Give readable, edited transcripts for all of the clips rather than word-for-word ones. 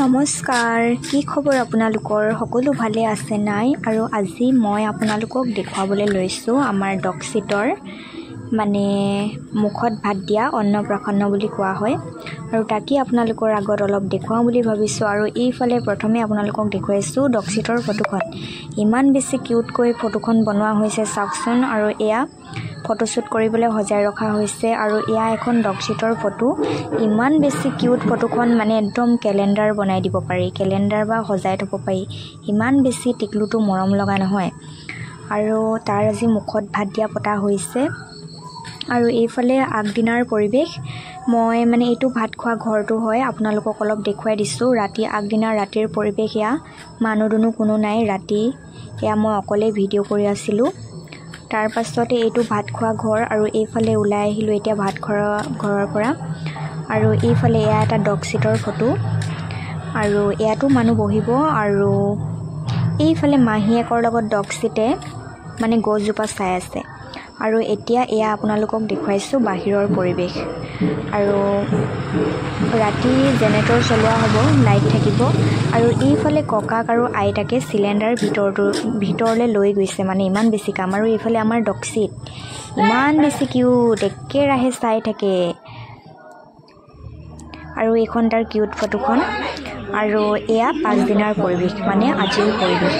নমস্কাৰ, কি খবৰ আপোনালোকৰ? সকলো ভালে আছে নাই? আৰু আজি মই আপোনালোকক দেখুৱাবলৈ লৈছোঁ আমাৰ ডগ চিটৰ মানে মুখত ভাত দিয়া অন্নপ্ৰাশন বুলি কোৱা হয়। আৰু তাকে আপোনালোকৰ আগত অলপ দেখুৱাওঁ বুলি ভাবিছোঁ। আৰু এইফালে প্ৰথমে আপোনালোকক দেখুৱাইছোঁ ডগ চিটৰ ফটোখন। ইমান বেছি কিউটকৈ ফটোখন বনোৱা হৈছে চাওকচোন। আৰু এয়া ফটোশ্বুট কৰিবলৈ সজাই ৰখা হৈছে। আৰু এয়া এখন ডগ চিটৰ ফটো। ইমান বেছি কিউট ফটোখন, মানে একদম কেলেণ্ডাৰ বনাই দিব পাৰি, কেলেণ্ডাৰ বা সজাই থ'ব পাৰি। ইমান বেছি টিকলুটো মৰম লগা নহয়। আৰু তাৰ আজি মুখত ভাত দিয়া পতা হৈছে। আৰু এইফালে আগদিনাৰ পৰিৱেশ, মই মানে এইটো ভাত খোৱা ঘৰটো হয়, আপোনালোকক অলপ দেখুৱাই দিছোঁ। আগদিনাৰ ৰাতিৰ পৰিৱেশ এয়া, মানুহ দুনুহ কোনো নাই। ৰাতি এয়া মই অকলে ভিডিঅ' কৰি আছিলোঁ। তাৰ পাছতে এইটো ভাত খোৱা ঘৰ। আৰু এইফালে ওলাই আহিলোঁ এতিয়া ভাত খোৱা ঘৰৰ পৰা। আৰু এইফালে এয়া এটা ডগ চিটৰ ফটো। আৰু ইয়াতো মানুহ বহিব। আৰু এইফালে মাহীয়েকৰ লগত ডগ চিটে মানে গছজোপা চাই আছে। আৰু এতিয়া এয়া আপোনালোকক দেখুৱাইছোঁ বাহিৰৰ পৰিৱেশ। আৰু ৰাতি জেনেৰেটৰ চলোৱা হ'ব, লাইট থাকিব। আৰু এইফালে ককাক আৰু আইতাকে চিলিণ্ডাৰ ভিতৰলৈ লৈ গৈছে, মানে ইমান বেছি কাম। আৰু এইফালে আমাৰ ডগ চিট ইমান বেছি কিউট, একেৰাহে চাই থাকে। আৰু এইখন তাৰ কিউট ফটোখন। আৰু এয়া পাঁচদিনাৰ পৰিৱেশ, মানে আজিৰ পৰিৱেশ।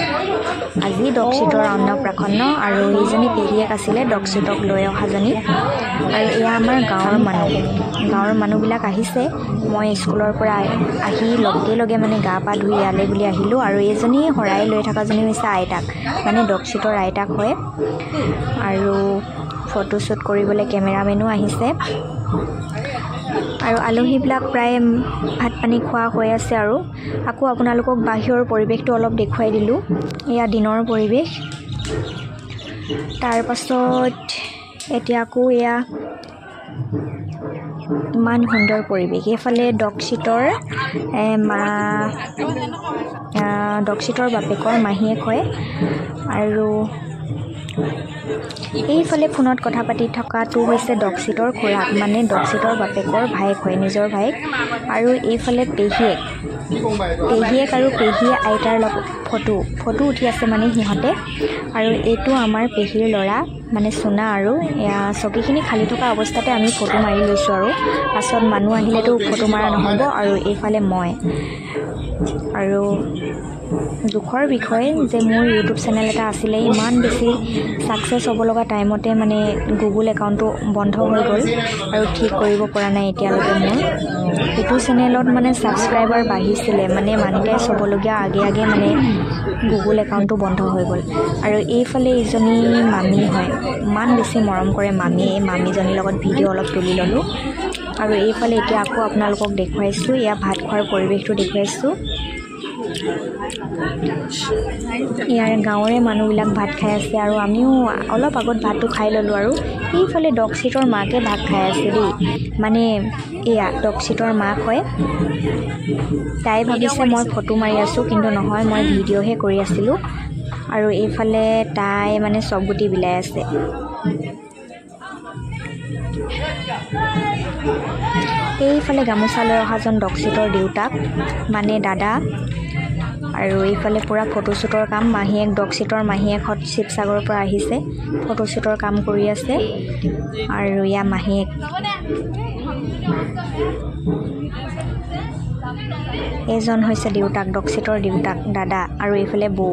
আজি ডগ চিটৰ অন্নপ্ৰাশন। আৰু এইজনী পেহীয়েক আছিলে ডগ চিটক লৈ অহাজনী। আৰু এয়া আমাৰ গাঁৱৰ মানুহবিলাক আহিছে। মই স্কুলৰ পৰা আহি লগে মানে গা পা ধুই ইয়ালৈ বুলি আহিলোঁ। আৰু এইজনী শৰাই লৈ থকাজনী হৈছে আইতাক, মানে ডগ চিটৰ আইতাক হয়। আৰু ফটোশ্বুট কৰিবলৈ কেমেৰামেনো আহিছে। আৰু আলহীবিলাক প্ৰায় ভাত পানী খোৱা হৈ আছে। আৰু আকৌ আপোনালোকক বাহিৰৰ পৰিৱেশটো অলপ দেখুৱাই দিলোঁ। এয়া দিনৰ পৰিৱেশ। তাৰ পাছত এতিয়া আকৌ এয়া ইমান সুন্দৰ পৰিৱেশ। এইফালে ডগ চিটৰ বাপেকৰ মাহীয়েক হয়। আৰু এইফালে ফোনত কথা পাতি থকাটো হৈছে ডগ চিটৰ খুৰাক, মানে ডগ চিটৰ বাপেকৰ ভায়েক হয়, নিজৰ ভায়েক। আৰু এইফালে পেহীয়েক আৰু পেহী আইতাৰ লগত ফটো উঠি আছে মানে সিহঁতে। আৰু এইটো আমাৰ পেহীৰ ল'ৰা, মানে চুনা। আৰু এয়া চকীখিনি খালী থকা অৱস্থাতে আমি ফটো মাৰি লৈছোঁ। আৰু পাছত মানুহ আহিলেতো ফটো মাৰা নহ'ব। আৰু এইফালে মই। আৰু দুখৰ বিষয় যে মোৰ ইউটিউব চেনেল এটা আছিলে, ইমান বেছি ছাকচেছ হ'ব লগা টাইমতে মানে গুগল একাউণ্টটো বন্ধ হৈ গ'ল। আৰু ঠিক কৰিব পৰা নাই এতিয়ালৈকে। মোৰ এইটো চেনেলত মানে ছাবস্ক্ৰাইবাৰ বাঢ়িছিলে, মানে মনিটাইজ হ'বলগীয়া আগে মানে গুগল একাউণ্টটো বন্ধ হৈ গ'ল। আৰু এইফালে ইজনী মামী হয়, ইমান বেছি মৰম কৰে মামীয়ে। এই মামীজনীৰ লগত ভিডিঅ' অলপ তুলি ল'লোঁ। আৰু এইফালে এতিয়া আকৌ আপোনালোকক দেখুৱাইছোঁ, এয়া ভাত খোৱাৰ পৰিৱেশটো দেখুৱাইছোঁ। ইয়াৰ গাঁৱৰে মানুহবিলাক ভাত খাই আছে। আৰু আমিও অলপ আগত ভাতটো খাই ল'লোঁ। আৰু এইফালে ডগ চিটৰ মাকে ভাত খাই আছে দেই, মানে এয়া ডগ চিটৰ মাক হয়। তাই ভাবিছে মই ফটো মাৰি আছোঁ, কিন্তু নহয়, মই ভিডিঅ'হে কৰি আছিলোঁ। আৰু এইফালে তাই মানে চব গুটি বিলাই আছে। এইফালে গামোচা লৈ অহাজন ডগ চিটৰ দেউতাক, মানে দাদা। আৰু এইফালে পূৰা ফটোশ্বুটৰ কাম। মাহীয়েক, ডগ চিটৰ মাহীয়েকহঁত শিৱসাগৰৰ পৰা আহিছে, ফটোশ্বুটৰ কাম কৰি আছে। আৰু এয়া মাহীয়েক। এইজন হৈছে দেউতাক, ডগ চিটৰ দেউতাক, দাদা। আৰু এইফালে বৌ।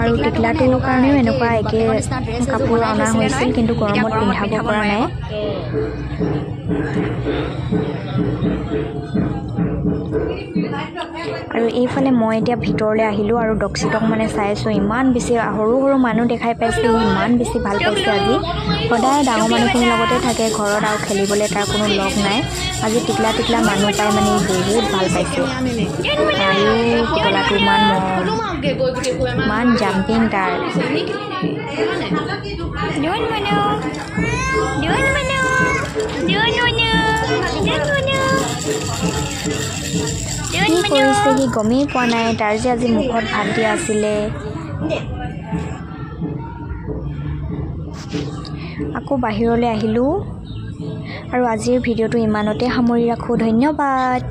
আৰু টিকলাটোৰ কাৰণেও এনেকুৱা একে কাপোৰ অনা হৈছিল, কিন্তু গৰমত পিন্ধাব পৰা নাই। আৰু এইফালে মই এতিয়া ভিতৰলৈ আহিলোঁ। আৰু ডগ চিটক মানে চাইছোঁ। ইমান বেছি সৰু মানুহ দেখাই পাইছে, ইমান বেছি ভাল পাইছে আজি। সদায় ডাঙৰ মানুহখিনিৰ লগতে থাকে ঘৰত, আৰু খেলিবলৈ তাৰ কোনো লগ নাই। আজি টিকলা মানুহ পাই মানে বহুত ভাল পাইছে। আৰু পুতলাটো ইমান জাম্পিং তাৰ। কি কৰিছে সি গমেই পোৱা নাই। তাৰ যে আজি মুখত ভাত দিয়া আছিলে। আকৌ বাহিৰলৈ আহিলোঁ। আৰু আজিৰ ভিডিঅ'টো ইমানতে সামৰি ৰাখোঁ। ধন্যবাদ।